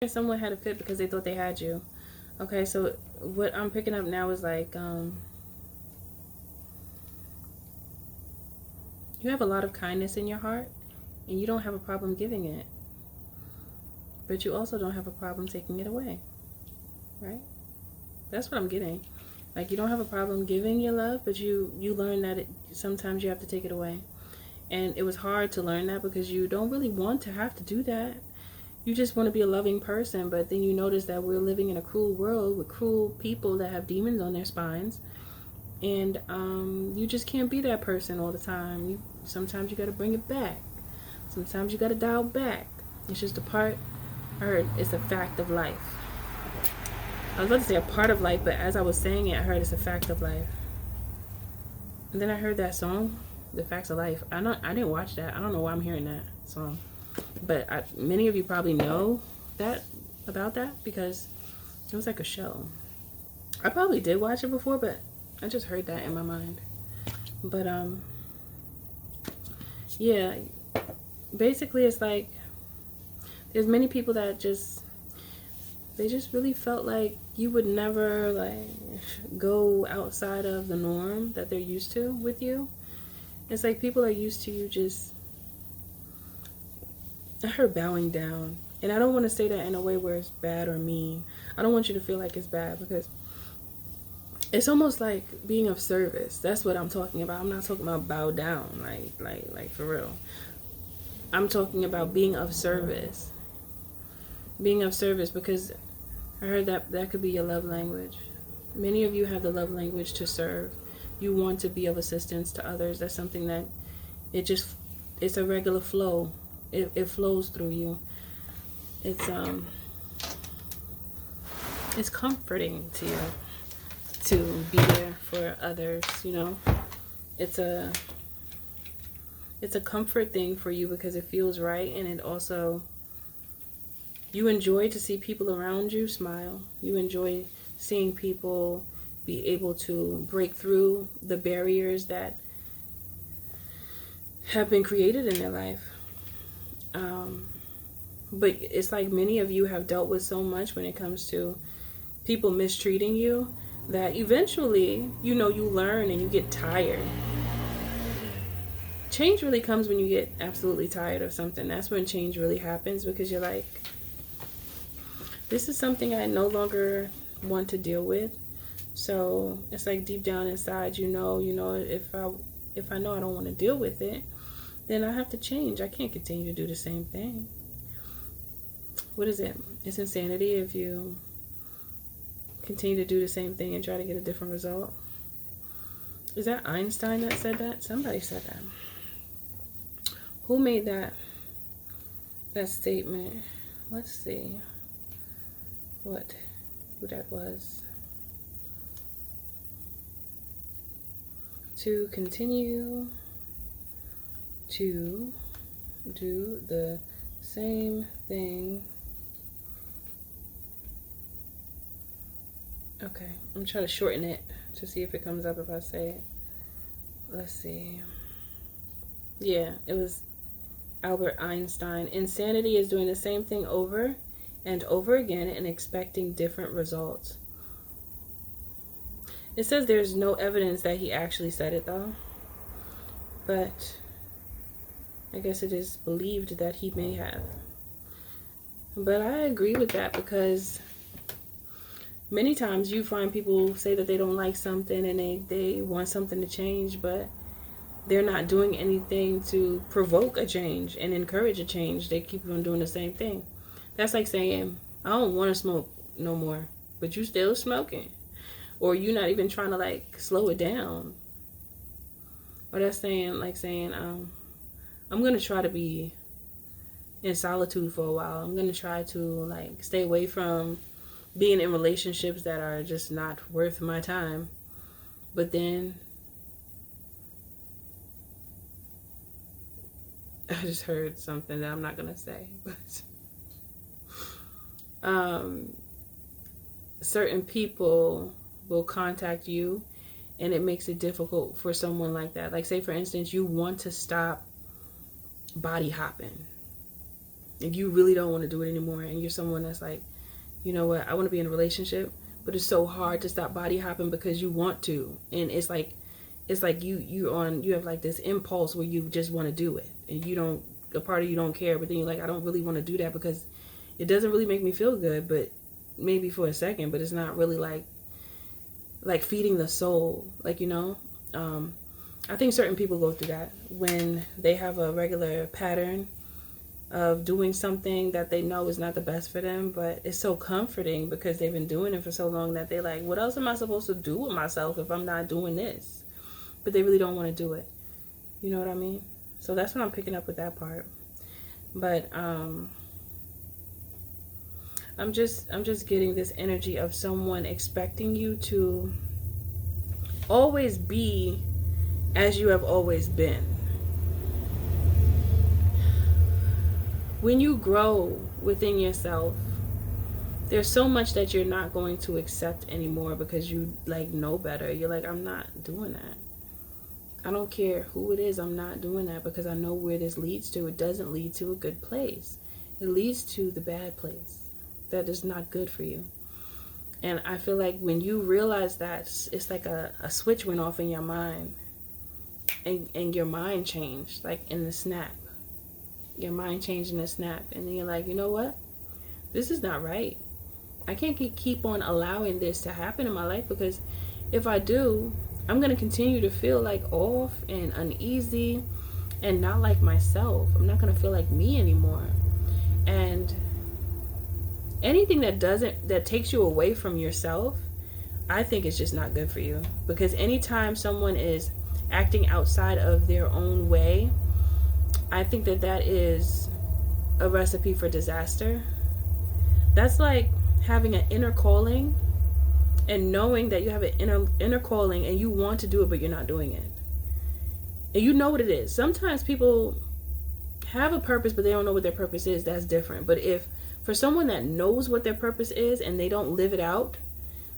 someone had a fit because they thought they had you. Okay, so what I'm picking up now is like, you have a lot of kindness in your heart, and you don't have a problem giving it. But you also don't have a problem taking it away. Right? That's what I'm getting. Like, you don't have a problem giving your love, but you learn that sometimes you have to take it away. And it was hard to learn that because you don't really want to have to do that. You just want to be a loving person, but then you notice that we're living in a cruel world with cruel people that have demons on their spines. And you just can't be that person all the time. Sometimes you got to bring it back. Sometimes you got to dial back. It's just a part. I heard it's a fact of life. I was about to say a part of life, but as I was saying it, I heard it's a fact of life. And then I heard that song, The Facts of Life. I didn't watch that. I don't know why I'm hearing that song. But many of you probably know that about that because it was like a show. I probably did watch it before, but I just heard that in my mind. But yeah, basically it's like there's many people that they just really felt like you would never like go outside of the norm that they're used to with you. It's like people are used to you just, I heard bowing down. And I don't want to say that in a way where it's bad or mean. I don't want you to feel like it's bad because it's almost like being of service. That's what I'm talking about. I'm not talking about bow down, like for real. I'm talking about being of service. Being of service because I heard that could be your love language. Many of you have the love language to serve. You want to be of assistance to others. That's something that it's a regular flow. It flows through you. It's comforting to you to be there for others, you know. It's a comfort thing for you because it feels right, and it also, you enjoy to see people around you smile. You enjoy seeing people be able to break through the barriers that have been created in their life. But it's like many of you have dealt with so much when it comes to people mistreating you that eventually, you learn and you get tired. Change really comes when you get absolutely tired of something. That's when change really happens because you're like, this is something I no longer want to deal with. So it's like deep down inside, if I know I don't want to deal with it, then I have to change. I can't continue to do the same thing. What is it? It's insanity if you continue to do the same thing and try to get a different result. Is that Einstein that said that? Somebody said that. Who made that statement? Let's see who that was. To continue to do the same thing. Okay, I'm trying to shorten it to see if it comes up if I say it. Let's see. Yeah, it was Albert Einstein. Insanity is doing the same thing over and over again and expecting different results. It says there's no evidence that he actually said it though. But I guess it is believed that he may have. But I agree with that because many times you find people say that they don't like something and they want something to change, but they're not doing anything to provoke a change and encourage a change. They keep on doing the same thing. That's like saying, I don't want to smoke no more, but you still smoking. Or you're not even trying to like slow it down. Or that's saying, I'm going to try to be in solitude for a while. I'm going to try to like stay away from being in relationships that are just not worth my time. But then I just heard something that I'm not going to say, but certain people will contact you and it makes it difficult for someone like that. Like say for instance, you want to stop body hopping. and you really don't want to do it anymore, and you're someone that's like, you know what, I want to be in a relationship, but it's so hard to stop body hopping because you want to, and it's like you have like this impulse where you just want to do it, and you don't, a part of you don't care, but then you're like, I don't really want to do that because it doesn't really make me feel good, but maybe for a second, but it's not really like feeding the soul, like, you know. I think certain people go through that when they have a regular pattern of doing something that they know is not the best for them, but it's so comforting because they've been doing it for so long that they're like, what else am I supposed to do with myself if I'm not doing this? But they really don't want to do it. You know what I mean? So that's what I'm picking up with that part. But I'm just getting this energy of someone expecting you to always be as you have always been. When you grow within yourself, there's so much that you're not going to accept anymore because you like know better. You're like, I'm not doing that. I don't care who it is, I'm not doing that because I know where this leads to. It doesn't lead to a good place. It leads to the bad place. That is not good for you. And I feel like when you realize that, it's like a switch went off in your mind, and your mind changed, like in the snap. Your mind changed in the snap, and then you're like, you know what? This is not right. I can't keep on allowing this to happen in my life, because if I do, I'm going to continue to feel like off and uneasy and not like myself. I'm not going to feel like me anymore. And anything that takes you away from yourself, I think it's just not good for you. Because anytime someone is acting outside of their own way, I think that is a recipe for disaster. That's like having an inner calling and knowing that you have an inner calling and you want to do it, but you're not doing it. And you know what it is. Sometimes people have a purpose, but they don't know what their purpose is. That's different. But if for someone that knows what their purpose is and they don't live it out,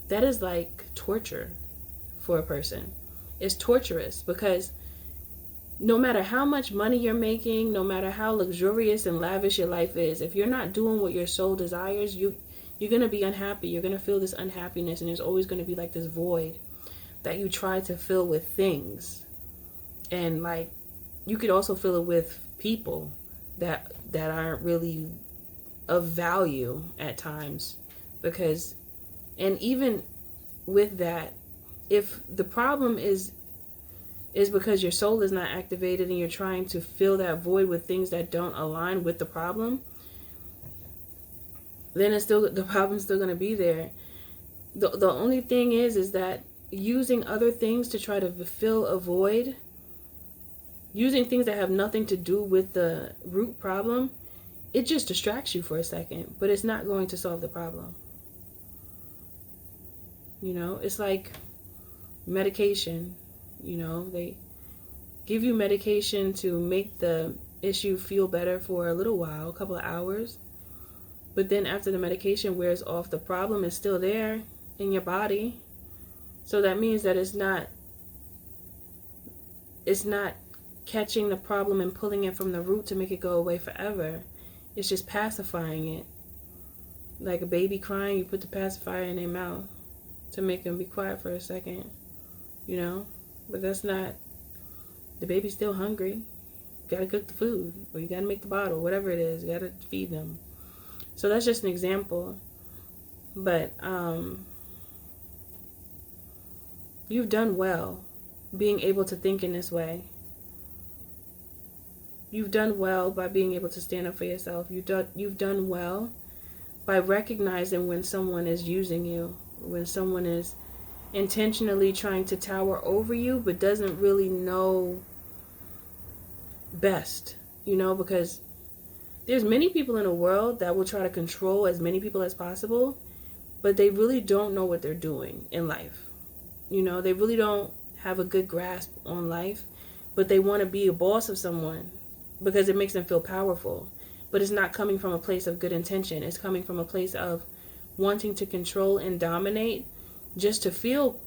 that is like torture for a person. It's torturous, because no matter how much money you're making, no matter how luxurious and lavish your life is, if you're not doing what your soul desires, you're going to be unhappy. You're going to feel this unhappiness, and there's always going to be like this void that you try to fill with things. And like, you could also fill it with people that aren't really of value at times, because, and even with that, if the problem is because your soul is not activated and you're trying to fill that void with things that don't align with the problem, then the problem's still going to be there. The only thing is that using other things to try to fill a void, using things that have nothing to do with the root problem, it just distracts you for a second, but it's not going to solve the problem. You know, it's like medication. You know, they give you medication to make the issue feel better for a little while, a couple of hours. But then after the medication wears off, the problem is still there in your body. So that means that it's not catching the problem and pulling it from the root to make it go away forever. It's just pacifying it. Like a baby crying, you put the pacifier in their mouth to make them be quiet for a second, you know? But that's not, the baby's still hungry. You gotta cook the food, or you gotta make the bottle, whatever it is, you gotta feed them. So that's just an example. But you've done well being able to think in this way. You've done well by being able to stand up for yourself. You've done well by recognizing when someone is using you, when someone is intentionally trying to tower over you but doesn't really know best, you know, because there's many people in the world that will try to control as many people as possible, but they really don't know what they're doing in life. You know, they really don't have a good grasp on life, but they want to be a boss of someone because it makes them feel powerful. But it's not coming from a place of good intention. It's coming from a place of wanting to control and dominate just to feel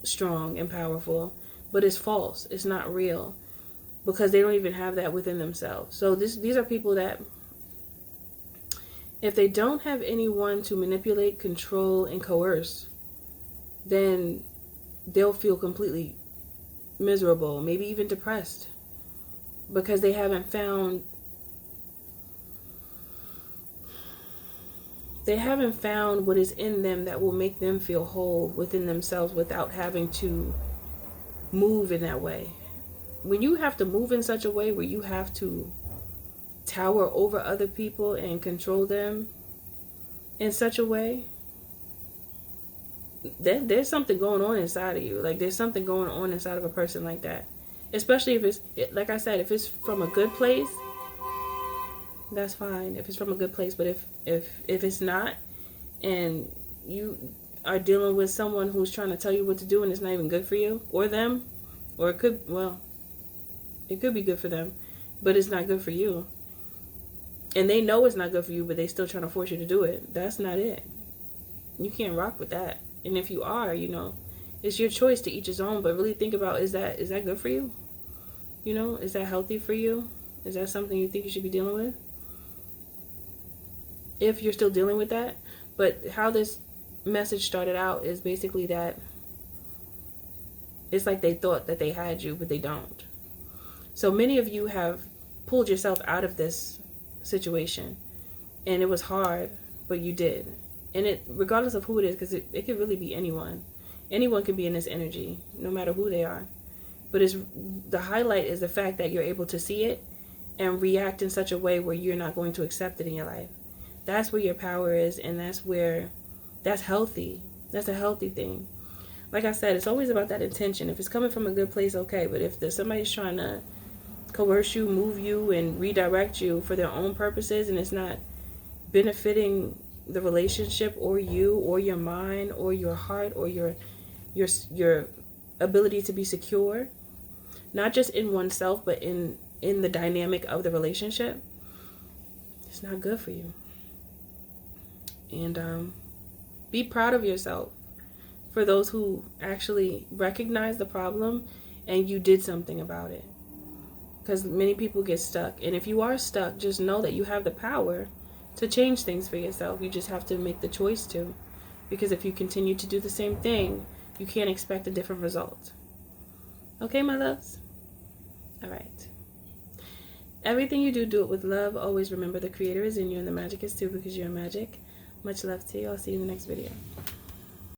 strong and powerful, but it's false. It's not real, because they don't even have that within themselves. So these are people that If they don't have anyone to manipulate, control, and coerce, then they'll feel completely miserable, maybe even depressed, because they haven't found what is in them that will make them feel whole within themselves without having to move in that way. When you have to move in such a way where you have to tower over other people and control them in such a way, there's something going on inside of you. Like, there's something going on inside of a person like that. Especially if it's, like I said, if it's from a good place, that's fine. If it's from a good place. But if it's not, and you are dealing with someone who's trying to tell you what to do and it's not even good for you or them, or it could be good for them, but it's not good for you, and they know it's not good for you, but they still trying to force you to do it, that's not it. You can't rock with that. And if you are, it's your choice, to each his own, but really think about, is that good for you? Is that healthy for you? Is that something you think you should be dealing with? If you're still dealing with that. But how this message started out is basically that it's like they thought that they had you, but they don't. So many of you have pulled yourself out of this situation, and it was hard, but you did. And it, regardless of who it is, because it could really be anyone. Anyone can be in this energy, no matter who they are. But the highlight is the fact that you're able to see it and react in such a way where you're not going to accept it in your life. That's where your power is, and that's healthy. That's a healthy thing. Like I said, it's always about that intention. If it's coming from a good place, okay. But if somebody's trying to coerce you, move you, and redirect you for their own purposes, and it's not benefiting the relationship or you or your mind or your heart or your ability to be secure, not just in oneself but in the dynamic of the relationship, it's not good for you. And be proud of yourself for those who actually recognize the problem and you did something about it. Because many people get stuck. And if you are stuck, just know that you have the power to change things for yourself. You just have to make the choice to. Because if you continue to do the same thing, you can't expect a different result. Okay, my loves? All right. Everything you do, do it with love. Always remember the creator is in you and the magic is too, because you're magic. Much love to you. I'll see you in the next video.